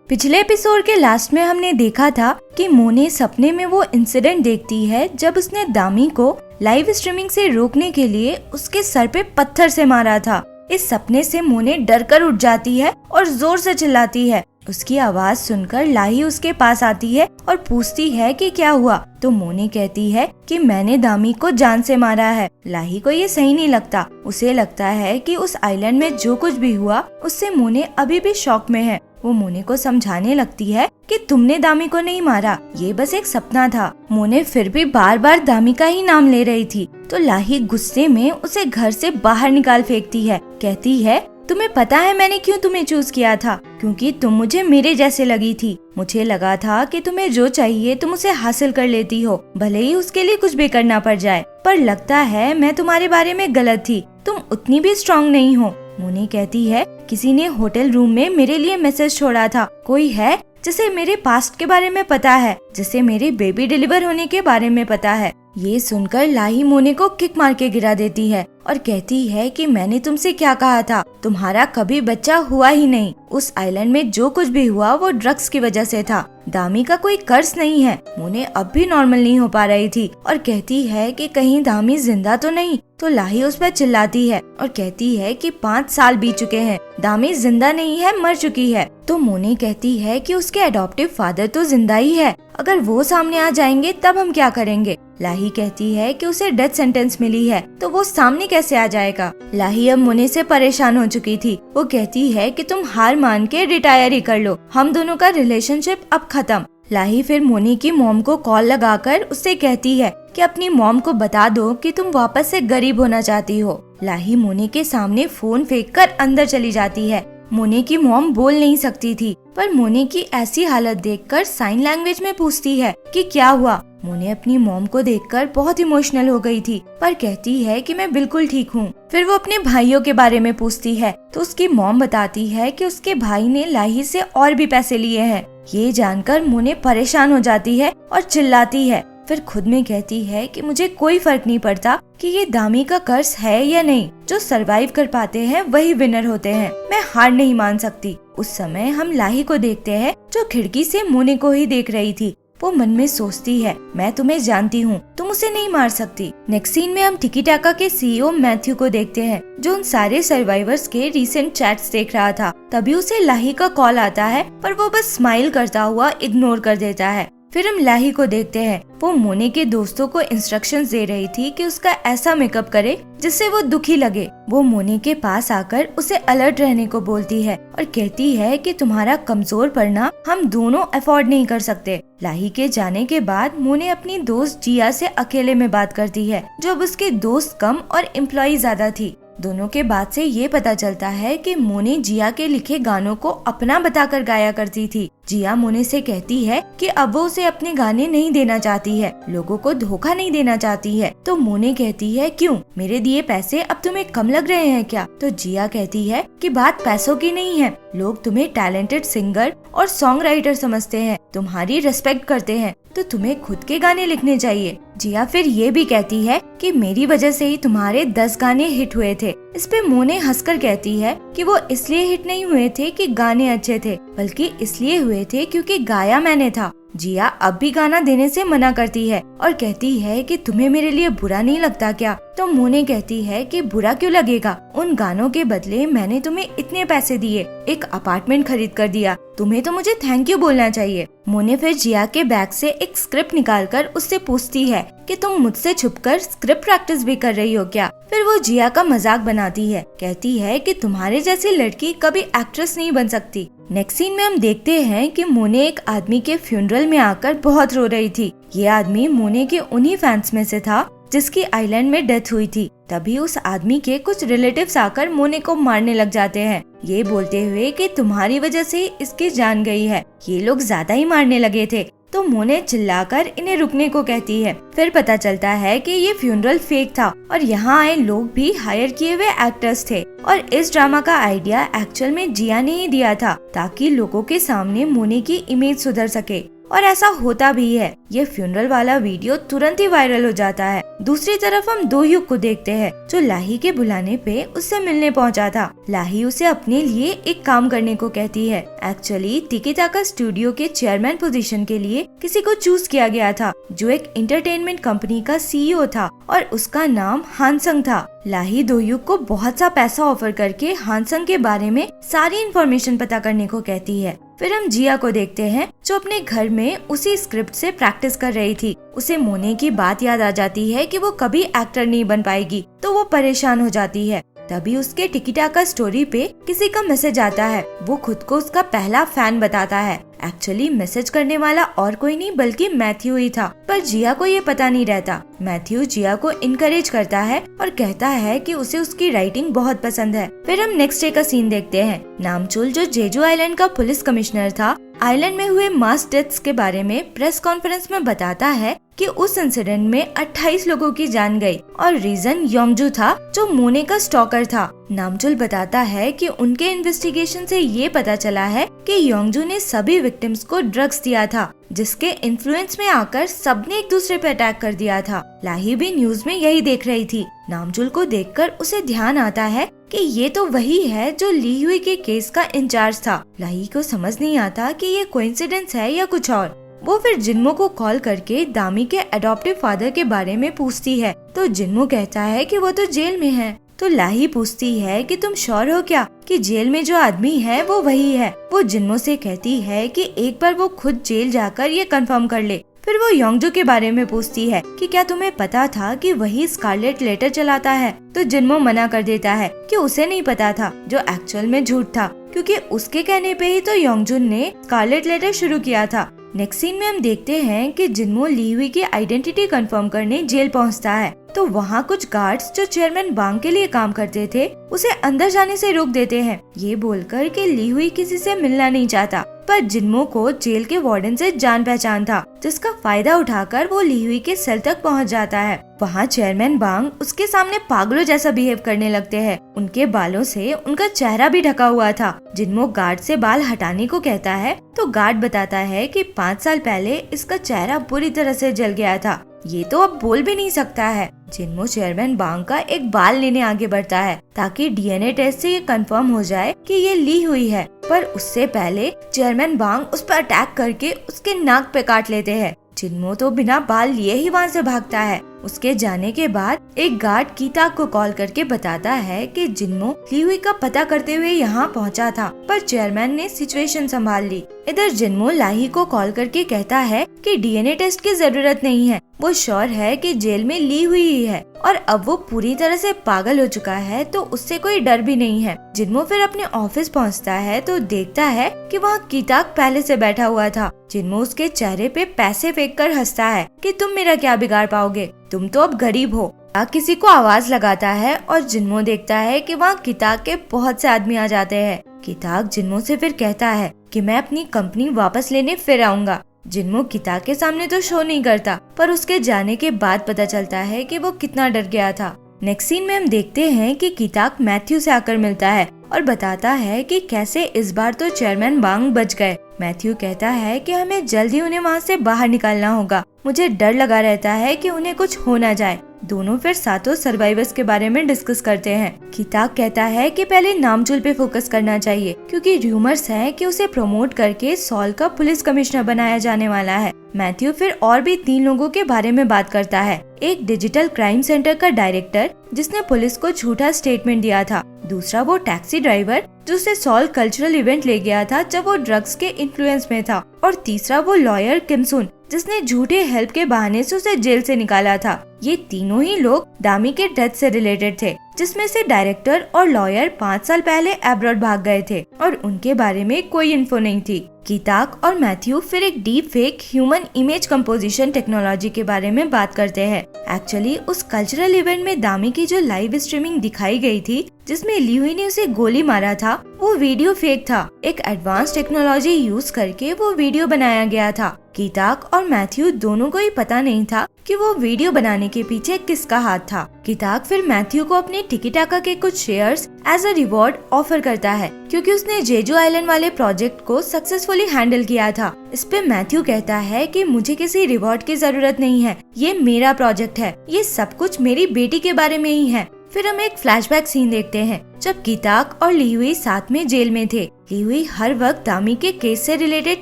पिछले एपिसोड के लास्ट में हमने देखा था कि मोने सपने में वो इंसिडेंट देखती है जब उसने दामी को लाइव स्ट्रीमिंग से रोकने के लिए उसके सर पे पत्थर से मारा था। इस सपने से मोने डर कर उठ जाती है और जोर से चिल्लाती है। उसकी आवाज सुनकर लाही उसके पास आती है और पूछती है कि क्या हुआ। तो मोने कहती है कि मैंने दामी को जान से मारा है। लाही को ये सही नहीं लगता। उसे लगता है कि उस आइलैंड में जो कुछ भी हुआ उससे मोने अभी भी शॉक में है। वो मोने को समझाने लगती है कि तुमने दामी को नहीं मारा, ये बस एक सपना था। मोने फिर भी बार बार दामी का ही नाम ले रही थी। तो लाही गुस्से में उसे घर से बाहर निकाल फेंकती है। कहती है तुम्हें पता है मैंने क्यों तुम्हें चूज किया था? क्योंकि तुम मुझे मेरे जैसे लगी थी। मुझे लगा था कि तुम्हें जो चाहिए तुम उसे हासिल कर लेती हो, भले ही उसके लिए कुछ भी करना पड़ जाए। पर लगता है मैं तुम्हारे बारे में गलत थी, तुम उतनी भी स्ट्रॉन्ग नहीं हो। मोने कहती है किसी ने होटल रूम में मेरे लिए मैसेज छोड़ा था। कोई है जिसे मेरे पास्ट के बारे में पता है, जिसे मेरे बेबी डिलीवर होने के बारे में पता है। ये सुनकर लाही मोने को किक मार के गिरा देती है और कहती है कि मैंने तुमसे क्या कहा था, तुम्हारा कभी बच्चा हुआ ही नहीं। उस आइलैंड में जो कुछ भी हुआ वो ड्रग्स की वजह से था। दामी का कोई कर्ज नहीं है। मोने अब भी नॉर्मल नहीं हो पा रही थी और कहती है कि कहीं दामी जिंदा तो नहीं। तो लाही उस पर चिल्लाती है और कहती है कि 5 साल बीत चुके हैं, दामी जिंदा नहीं है, मर चुकी है। तो मोने कहती है कि उसके अडॉप्टिव फादर तो जिंदा ही है, अगर वो सामने आ जाएंगे तब हम क्या करेंगे। लाही कहती है कि उसे डेथ सेंटेंस मिली है तो वो सामने कैसे आ जाएगा। लाही अब मोने से परेशान हो चुकी थी। वो कहती है कि तुम हार मान के रिटायर ही कर लो, हम दोनों का रिलेशनशिप अब खत्म। लाही फिर मोने की मॉम को कॉल लगाकर उससे कहती है कि अपनी मॉम को बता दो कि तुम वापस से गरीब होना चाहती हो। लाही मोने के सामने फोन फेंककर अंदर चली जाती है। मोने की मॉम बोल नहीं सकती थी, पर मोने की ऐसी हालत देखकर साइन लैंग्वेज में पूछती है कि क्या हुआ। मोने अपनी मॉम को देखकर बहुत इमोशनल हो गई थी, पर कहती है कि मैं बिल्कुल ठीक हूँ। फिर वो अपने भाइयों के बारे में पूछती है तो उसकी मॉम बताती है कि उसके भाई ने लाही से और भी पैसे लिए हैं। ये जानकर मोने परेशान हो जाती है और चिल्लाती है। फिर खुद में कहती है कि मुझे कोई फर्क नहीं पड़ता कि ये दामी का कर्ज है या नहीं, जो सरवाइव कर पाते हैं वही विनर होते हैं, मैं हार नहीं मान सकती। उस समय हम लाही को देखते हैं जो खिड़की से मोने को ही देख रही थी। वो मन में सोचती है मैं तुम्हें जानती हूँ, तुम उसे नहीं मार सकती। नेक्स्ट सीन में हम टिकी टाका के सीईओ मैथ्यू को देखते हैं जो उन सारे सर्वाइवर्स के रिसेंट चैट्स देख रहा था। तभी उसे लाही का कॉल आता है, पर वो बस स्माइल करता हुआ इग्नोर कर देता है। फिर हम लाही को देखते हैं, वो मोने के दोस्तों को इंस्ट्रक्शंस दे रही थी कि उसका ऐसा मेकअप करे जिससे वो दुखी लगे। वो मोने के पास आकर उसे अलर्ट रहने को बोलती है और कहती है कि तुम्हारा कमजोर पड़ना हम दोनों अफोर्ड नहीं कर सकते। लाही के जाने के बाद मोने अपनी दोस्त जिया से अकेले में बात करती है, जो अब उसके दोस्त कम और एम्प्लॉय ज्यादा थी। दोनों के बात से ये पता चलता है कि मोने जिया के लिखे गानों को अपना बताकर गाया करती थी। जिया मोने से कहती है कि अब वो उसे अपने गाने नहीं देना चाहती है, लोगों को धोखा नहीं देना चाहती है। तो मोने कहती है क्यों, मेरे दिए पैसे अब तुम्हें कम लग रहे हैं क्या? तो जिया कहती है कि बात पैसों की नहीं है, लोग तुम्हें टैलेंटेड सिंगर और सॉन्ग राइटर समझते हैं, तुम्हारी रिस्पेक्ट करते हैं, तो तुम्हें खुद के गाने लिखने चाहिए। जिया फिर ये भी कहती है कि मेरी वजह से ही तुम्हारे 10 गाने हिट हुए थे। इस पे मोने हंसकर कहती है कि वो इसलिए हिट नहीं हुए थे कि गाने अच्छे थे, बल्कि इसलिए हुए थे क्योंकि गाया मैंने था। जिया अब भी गाना देने से मना करती है और कहती है कि तुम्हें मेरे लिए बुरा नहीं लगता क्या? तो मोने कहती है कि बुरा क्यों लगेगा, उन गानों के बदले मैंने तुम्हें इतने पैसे दिए, एक अपार्टमेंट खरीद कर दिया, तुम्हें तो मुझे थैंक यू बोलना चाहिए। मोने फिर जिया के बैग से एक स्क्रिप्ट निकालकर उससे पूछती है कि तुम मुझसे छुपकर स्क्रिप्ट प्रैक्टिस भी कर रही हो क्या? फिर वो जिया का मजाक बनाती है, कहती है कि तुम्हारे जैसी लड़की कभी एक्ट्रेस नहीं बन सकती। नेक्स्ट सीन में हम देखते हैं कि मोने एक आदमी के फ्यूनरल में आकर बहुत रो रही थी। ये आदमी मोने के उन्हीं फैंस में से था जिसकी आइलैंड में डेथ हुई थी। तभी उस आदमी के कुछ रिलेटिव्स आकर मोने को मारने लग जाते हैं, ये बोलते हुए कि तुम्हारी वजह से इसकी जान गई है। ये लोग ज्यादा ही मारने लगे थे। तो मोने चिल्लाकर इन्हें रुकने को कहती है। फिर पता चलता है कि ये फ्यूनरल फेक था और यहाँ आए लोग भी हायर किए हुए एक्टर्स थे और इस ड्रामा का आइडिया एक्चुअल में जिया ने ही दिया था ताकि लोगों के सामने मोने की इमेज सुधर सके। और ऐसा होता भी है। ये फ्यूनरल वाला वीडियो तुरंत ही वायरल हो जाता है। दूसरी तरफ हम दो युग को देखते हैं जो लाही के बुलाने पे उससे मिलने पहुंचा था। लाही उसे अपने लिए एक काम करने को कहती है। एक्चुअली टिकी टाका स्टूडियो के चेयरमैन पोजीशन के लिए किसी को चूज किया गया था जो एक एंटरटेनमेंट कंपनी का सीईओ था और उसका नाम हानसंग था। लाही दोयुक को बहुत सा पैसा ऑफर करके हानसंग के बारे में सारी इन्फॉर्मेशन पता करने को कहती है। फिर हम जिया को देखते हैं जो अपने घर में उसी स्क्रिप्ट से प्रैक्टिस कर रही थी। उसे मोने की बात याद आ जाती है कि वो कभी एक्टर नहीं बन पाएगी, तो वो परेशान हो जाती है। तभी उसके टिकी टाका स्टोरी पे किसी का मैसेज आता है। वो खुद को उसका पहला फैन बताता है। एक्चुअली मैसेज करने वाला और कोई नहीं बल्कि मैथ्यू ही था, पर जिया को ये पता नहीं रहता। मैथ्यू जिया को इनकरेज करता है और कहता है कि उसे उसकी राइटिंग बहुत पसंद है। फिर हम नेक्स्ट डे का सीन देखते हैं। नामचुल जो जेजू आइलैंड का पुलिस कमिश्नर था, आइलैंड में हुए मास डेथ्स के बारे में प्रेस कॉन्फ्रेंस में बताता है कि उस इंसिडेंट में 28 लोगों की जान गई और रीजन योंगजू था जो मोने का स्टॉकर था। नामचुल बताता है कि उनके इन्वेस्टिगेशन से ये पता चला है कि योंगजू ने सभी विक्टिम्स को ड्रग्स दिया था, जिसके इन्फ्लुएंस में आकर सबने एक दूसरे पे अटैक कर दिया था। लाही भी न्यूज में यही देख रही थी। नामचुल को देखकर उसे ध्यान आता है कि ये तो वही है जो ली हुई के केस का इंचार्ज था। लाही को समझ नहीं आता कि ये कोइंसिडेंस है या कुछ और। वो फिर जिन्मो को कॉल करके दामी के अडॉप्टिव फादर के बारे में पूछती है, तो जिन्मो कहता है कि वो तो जेल में है। तो लाही पूछती है कि तुम श्योर हो क्या कि जेल में जो आदमी है वो वही है। वो जिन्मो से कहती है कि एक बार वो खुद जेल जाकर ये कंफर्म कर ले। फिर वो योंगजू के बारे में पूछती है कि क्या तुम्हें पता था कि वही स्कारलेट लेटर चलाता है। तो जिन्मो मना कर देता है कि उसे नहीं पता था, जो एक्चुअल में झूठ था, क्योंकि उसके कहने पे ही तो योंगजुन ने स्कारलेट लेटर शुरू किया था। नेक्स्ट सीन में हम देखते हैं कि जिन्मो ली हुई की आइडेंटिटी कंफर्म करने जेल पहुंचता है। तो वहाँ कुछ गार्ड्स जो चेयरमैन बांग के लिए काम करते थे उसे अंदर जाने से रोक देते हैं, ये बोलकर कि ली हुई किसी से मिलना नहीं चाहता। पर जिन्मो को जेल के वार्डन से जान पहचान था, जिसका फायदा उठाकर वो ली हुई के सेल तक पहुंच जाता है। वहाँ चेयरमैन बांग उसके सामने पागलों जैसा बिहेव करने लगते हैं। उनके बालों से उनका चेहरा भी ढका हुआ था। जिन्मो गार्ड से बाल हटाने को कहता है तो गार्ड बताता है कि 5 साल पहले इसका चेहरा बुरी तरह से जल गया था, ये तो अब बोल भी नहीं सकता है। जिन्मो चेयरमैन बांग का एक बाल लेने आगे बढ़ता है ताकि डीएनए टेस्ट से ये कंफर्म हो जाए कि ये ली हुई है। पर उससे पहले चेयरमैन बांग उस पर अटैक करके उसके नाक पे काट लेते हैं। जिन्मो तो बिना बाल लिए ही वहाँ से भागता है। उसके जाने के बाद एक गार्ड कीताक को कॉल करके बताता है कि जिन्मो ली हुई का पता करते हुए यहाँ पहुँचा था, पर चेयरमैन ने सिचुएशन संभाल ली। इधर जिन्मो लाही को कॉल करके कहता है कि डीएनए टेस्ट की जरूरत नहीं है, वो श्योर है कि जेल में ली हुई ही है और अब वो पूरी तरह से पागल हो चुका है, तो उससे कोई डर भी नहीं है। जिन्मो फिर अपने ऑफिस पहुँचता है तो देखता है कि वहाँ कीताक पहले से बैठा हुआ था। जिन्मो उसके चेहरे पे पैसे फेंक कर हंसता है कि तुम मेरा क्या बिगाड़ पाओगे, तुम तो अब गरीब हो। किसी को आवाज लगाता है और जिन्मो देखता है कि वहाँ कीताक के बहुत से आदमी आ जाते हैं। कीताक जिन्मो से फिर कहता है कि मैं अपनी कंपनी वापस लेने फिर आऊंगा। जिन्मो कीताक के सामने तो शो नहीं करता, पर उसके जाने के बाद पता चलता है कि वो कितना डर गया था। नेक्स्ट सीन में हम देखते हैं कि कीताक मैथ्यू से आकर मिलता है और बताता है कि कैसे इस बार तो चेयरमैन बांग बच गए। मैथ्यू कहता है कि हमें जल्द ही उन्हें वहाँ से बाहर निकालना होगा, मुझे डर लगा रहता है कि उन्हें कुछ हो न जाए। दोनों फिर सातों सर्वाइवर्स के बारे में डिस्कस करते हैं। कीताक कहता है कि पहले नामचुल पे फोकस करना चाहिए, क्योंकि रूमर्स हैं कि उसे प्रमोट करके सॉल का पुलिस कमिश्नर बनाया जाने वाला है। मैथ्यू फिर और भी 3 लोगों के बारे में बात करता है। एक डिजिटल क्राइम सेंटर का डायरेक्टर जिसने पुलिस को झूठा स्टेटमेंट दिया था, दूसरा वो टैक्सी ड्राइवर जो उसे सॉल कल्चरल इवेंट ले गया था जब वो ड्रग्स के इन्फ्लुएंस में था, और तीसरा वो लॉयर किमसुन जिसने झूठे हेल्प के बहाने से उसे जेल से निकाला था। ये तीनों ही लोग दामी के डेथ से रिलेटेड थे, जिसमें से डायरेक्टर और लॉयर 5 साल पहले अब्रॉड भाग गए थे और उनके बारे में कोई इन्फो नहीं थी। कीताक और मैथ्यू फिर एक deep fake human image composition technology के बारे में बात करते हैं। एक्चुअली उस कल्चरल इवेंट में दामी की जो लाइव स्ट्रीमिंग दिखाई गई थी जिसमें ली हुई ने उसे गोली मारा था, वो वीडियो फेक था। एक एडवांस टेक्नोलॉजी यूज करके वो वीडियो बनाया गया था। कीताक और मैथ्यू दोनों को ही पता नहीं था कि वो वीडियो बनाने के पीछे किसका हाथ था। किताक फिर मैथ्यू को अपने टिकी टाका के कुछ shares as a reward offer करता है क्योंकि उसने जेजू आइलैंड वाले प्रोजेक्ट को सक्सेसफुली हैंडल किया था। इस पे मैथ्यू कहता है कि मुझे किसी रिवॉर्ड की जरूरत नहीं है, ये मेरा प्रोजेक्ट है, ये सब कुछ मेरी बेटी के बारे में ही है। फिर हम एक फ्लैशबैक सीन देखते हैं जब किताक और लीहुई साथ में जेल में थे। लीहुई हर वक्त दामी के केस से रिलेटेड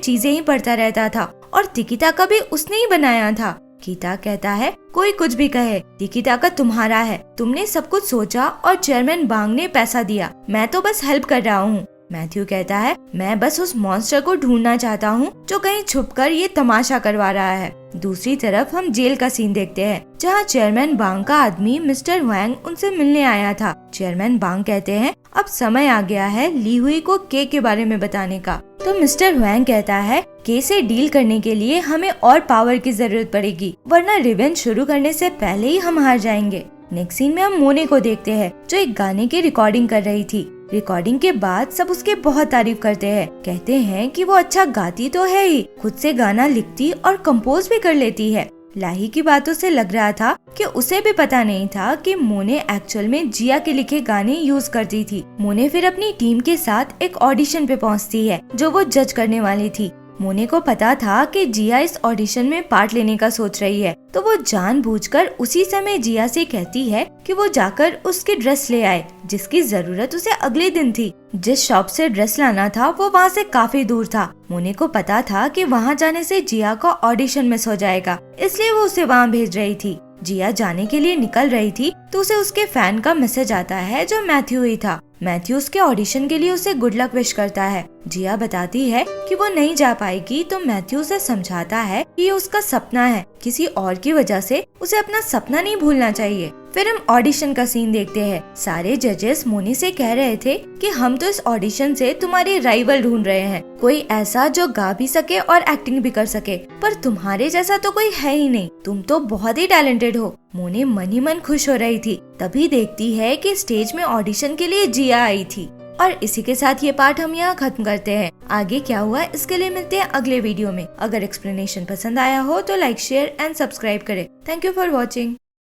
चीजें ही पढ़ता रहता था और टिकी टाका भी उसने ही बनाया था। किताक कहता है कोई कुछ भी कहे, टिकी टाका तुम्हारा है, तुमने सब कुछ सोचा और चेयरमैन बांग ने पैसा दिया, मैं तो बस हेल्प कर रहा हूँ। मैथ्यू कहता है मैं बस उस मॉन्स्टर को ढूंढना चाहता हूँ जो कहीं छुपकर ये तमाशा करवा रहा है। दूसरी तरफ हम जेल का सीन देखते हैं जहाँ चेयरमैन बांग का आदमी मिस्टर वैंग उनसे मिलने आया था। चेयरमैन बांग कहते हैं अब समय आ गया है लीहुई को के बारे में बताने का। तो मिस्टर वैंग कहता है के से डील करने के लिए हमें और पावर की जरूरत पड़ेगी, वरना रिवेंज शुरू करने से पहले ही हम हार जाएंगे। नेक्स्ट सीन में हम मोने को देखते हैं जो एक गाने की रिकॉर्डिंग कर रही थी। रिकॉर्डिंग के बाद सब उसके बहुत तारीफ करते हैं, कहते हैं कि वो अच्छा गाती तो है ही, खुद से गाना लिखती और कंपोज भी कर लेती है। लाही की बातों से लग रहा था कि उसे भी पता नहीं था कि मोने एक्चुअल में जिया के लिखे गाने यूज करती थी। मोने फिर अपनी टीम के साथ एक ऑडिशन पे पहुंचती है जो वो जज करने वाली थी। मोने को पता था कि जिया इस ऑडिशन में पार्ट लेने का सोच रही है, तो वो जानबूझकर उसी समय जिया से कहती है कि वो जाकर उसकी ड्रेस ले आए जिसकी जरूरत उसे अगले दिन थी। जिस शॉप से ड्रेस लाना था वो वहाँ से काफी दूर था। मोने को पता था कि वहाँ जाने से जिया का ऑडिशन मिस हो जाएगा, इसलिए वो उसे वहाँ भेज रही थी। जिया जाने के लिए निकल रही थी तो उसे उसके फैन का मैसेज आता है जो मैथ्यू ही था। मैथ्यू उसके ऑडिशन के लिए उसे गुड लक विश करता है। जिया बताती है कि वो नहीं जा पाएगी तो मैथ्यू उसे समझाता है कि ये उसका सपना है, किसी और की वजह से उसे अपना सपना नहीं भूलना चाहिए। फिर हम ऑडिशन का सीन देखते हैं। सारे जजेस मोने से कह रहे थे कि हम तो इस ऑडिशन से तुम्हारे राइवल ढूंढ रहे हैं, कोई ऐसा जो गा भी सके और एक्टिंग भी कर सके, पर तुम्हारे जैसा तो कोई है ही नहीं, तुम तो बहुत ही टैलेंटेड हो। मोने मन ही मन खुश हो रही थी, तभी देखती है कि स्टेज में ऑडिशन के लिए जिया आई थी। और इसी के साथ ये पार्ट हम यहाँ खत्म करते हैं। आगे क्या हुआ इसके लिए मिलते हैं अगले वीडियो में। अगर एक्सप्लेनेशन पसंद आया हो तो लाइक, शेयर एंड सब्सक्राइब करें। Thank you for watching.